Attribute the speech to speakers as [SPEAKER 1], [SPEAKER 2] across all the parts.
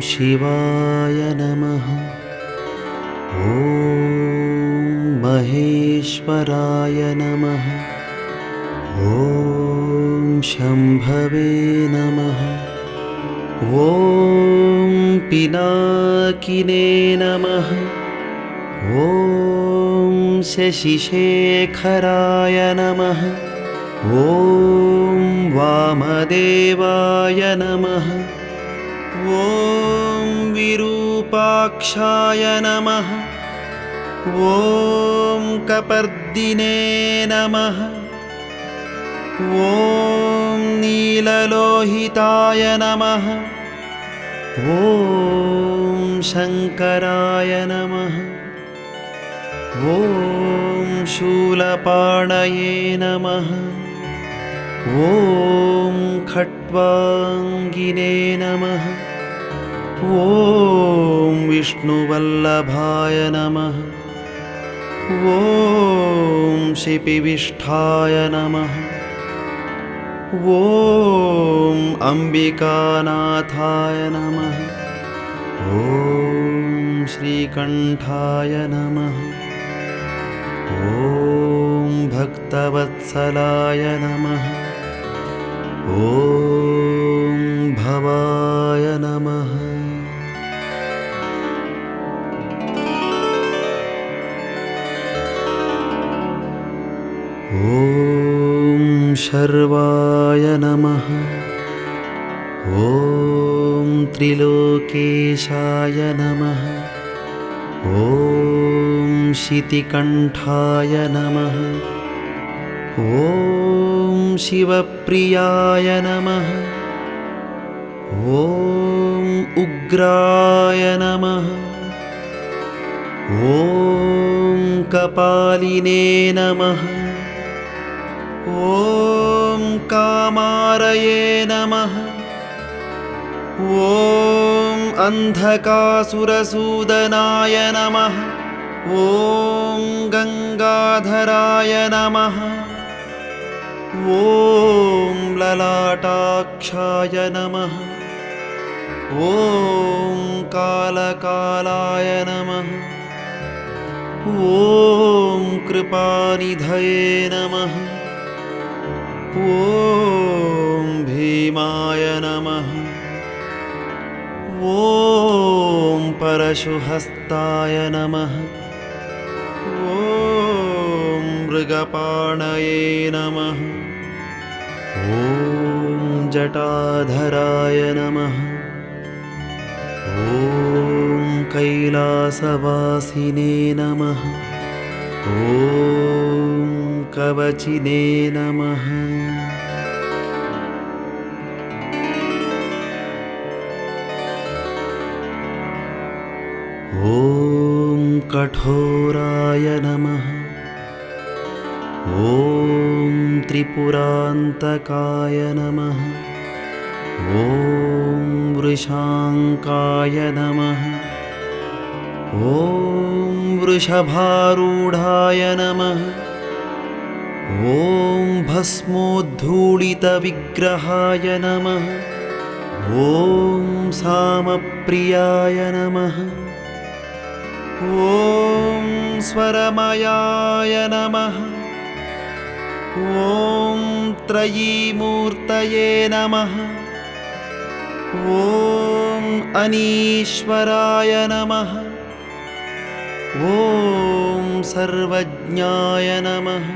[SPEAKER 1] शिवाय नमः। ॐ महेश्वराय नमः। ॐ शम्भवे नमः। ॐ पिनाकिने नमः। ॐ शशिशेखराय नमः। ॐ वामदेवाय नमः। ॐ विरूपाक्षाय नमः। ॐ कपर्दिने नमः। ॐ नीललोहिताय नमः। ॐ शङ्कराय नमः। ॐ शूलपाणये नमः। ॐ खट्वाङ्गिने नमः। ॐ विष्णुवल्लभाय नमः। ॐ शिपिविष्ठाय नमः। ॐ अम्बिकानाथाय नमः। ॐ श्रीकण्ठाय नमः। ॐ भक्तवत्सलाय नमः। ॐ भवाय नमः। ॐ शर्वाय नमः। ॐ त्रिलोकेशाय नमः। ॐ शितिकण्ठाय नमः। ॐ शिवप्रियाय नमः। ॐ उग्राय नमः। ॐ कपालिने नमः। ॐ कामारये नमः। ॐ अन्धकासुरसूदनाय नमः। ॐ गङ्गाधराय नमः। ॐ ललाटाक्षाय नमः। ॐ कालकालाय नमः। ॐ कृपानिधये नमः। ॐ भीमाय नमः। ॐ परशुहस्ताय नमः। ॐ मृगपाणये नमः। ॐ जटाधराय नमः। ॐ कैलासवासिने नमः। ॐ कवचिने नमः। ॐ कठोराय नमः। ॐ त्रिपुरान्तकाय नमः। ॐ वृषाङ्काय नमः। ॐ वृषभारूढाय नमः। ॐ भस्मोद्धूलितविग्रहाय नमः। ॐ सामप्रियाय नमः। ॐ स्वरमयाय नमः। ॐ त्रयीमूर्तये नमः। ॐ अनीश्वराय नमः। ॐ सर्वज्ञाय नमः।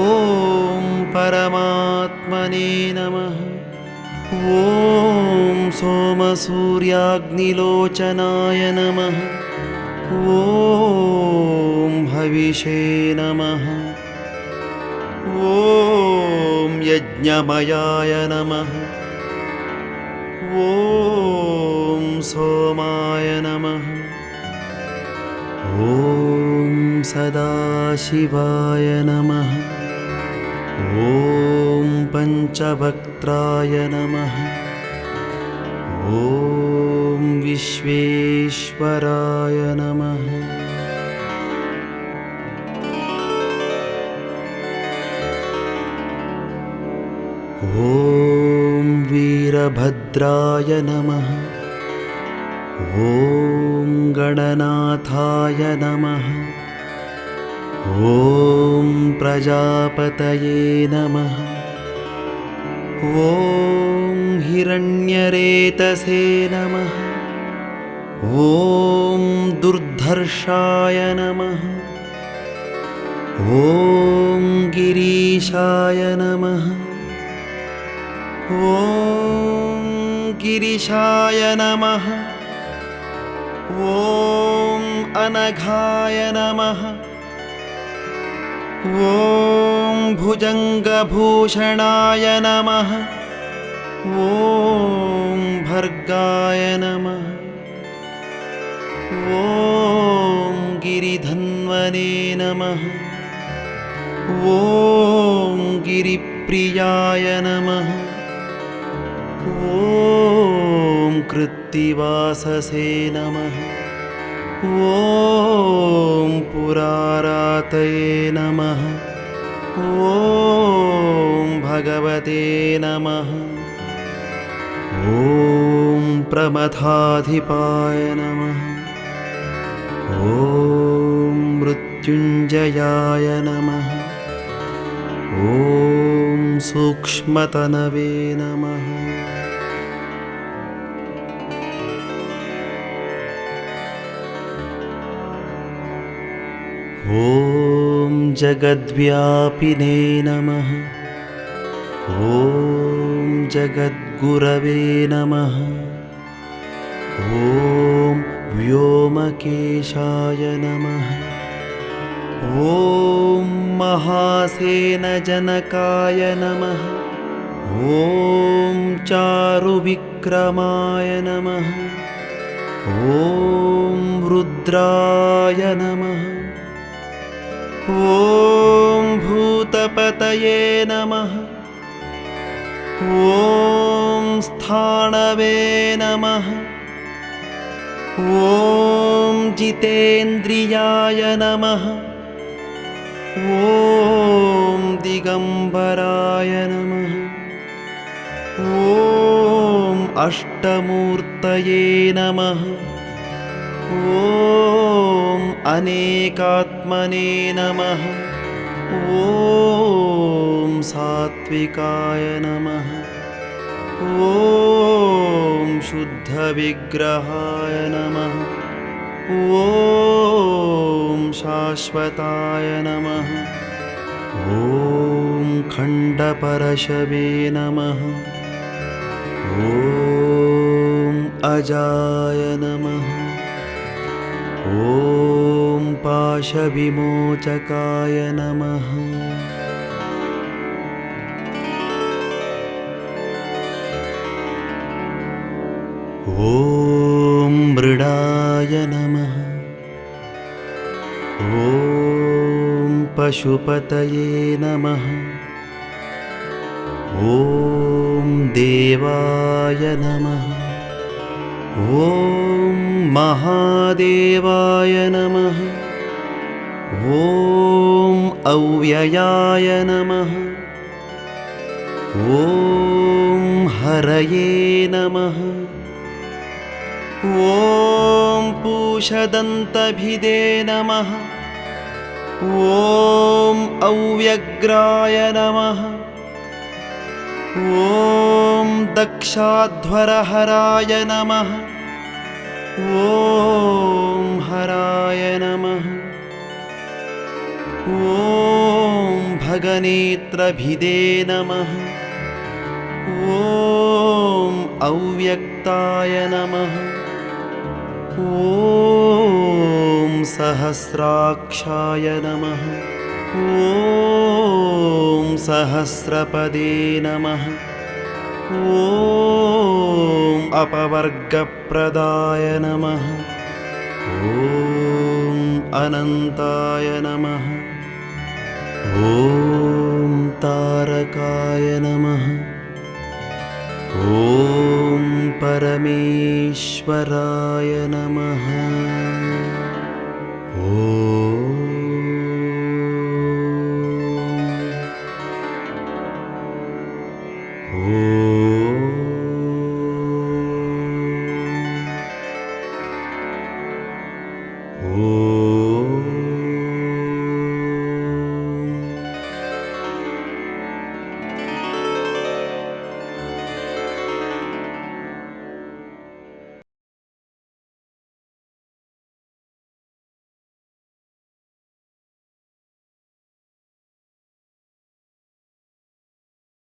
[SPEAKER 1] ॐ परमात्मने नमः। ॐ सोमसूर्याग्निलोचनाय नमः। ॐ हविषे नमः। ॐ यज्ञमयाय नमः। ॐ सोमाय नमः। ॐ सदाशिवाय नमः। ॐ पञ्चवक्त्राय नमः। ॐ विश्वेश्वराय नमः। ॐ वीर वीरभद्राय नमः। ॐ गणनाथाय नमः। ॐ प्रजापतये नमः। ॐ हिरण्यरेतसे नमः। ॐ दुर्धर्षाय नमः। ॐ गिरीशाय नमः। ॐ गिरिशाय नमः। ॐ अनघाय नमः। ॐ भुजङ्गभूषणाय नमः। ॐ भर्गाय नमः। ॐ गिरिधन्वने नमः। ॐ गिरिप्रियाय नमः। ॐ कृत्तिवाससे नमः। ॐ पुरारातये नमः। ॐ भगवते नमः। ॐ प्रमथाधिपाय नमः। ॐ मृत्युञ्जयाय नमः। ॐ सूक्ष्मतनवे नमः। ॐ जगद्व्यापिने नमः। ॐ जगद्गुरवे नमः। ॐ व्योमकेशाय नमः। ॐ महासेनजनकाय नमः। ॐ चारुविक्रमाय नमः। ॐ रुद्राय नमः। ॐ भूतपतये नमः। ॐ स्थाणवे नमः। ॐ जितेन्द्रियाय नमः। ॐ दिगम्बराय नमः। ॐ अष्टमूर्तये नमः। ॐ अनेकात्मने नमः। ॐ सात्विकाय नमः। ॐ शुद्धविग्रहाय नमः। ॐ शाश्वताय नमः। ॐ खण्डपरशवे नमः। ॐ अजाय नमः। ॐ पाशविमोचकाय नमः। ॐ मृडाय नमः। ॐ पशुपतये नमः। ॐ देवाय नमः। ॐ महादेवाय नमः। ॐ अव्ययाय नमः। ॐ हरये नमः। ॐ पूषदन्तभिदे नमः। ॐ अव्यग्राय नमः। ॐ दक्षाध्वरहराय नमः। ॐ हराय नमः। ॐ भगनेत्रभिदे नमः। ॐ अव्यक्ताय नमः। ॐ सहस्राक्षाय नमः। ॐ सहस्रपदे नमः। ॐ अपवर्गप्रदाय नमः। ॐ अनन्ताय नमः। ॐ तारकाय नमः। ॐ परमेश्वराय नमः।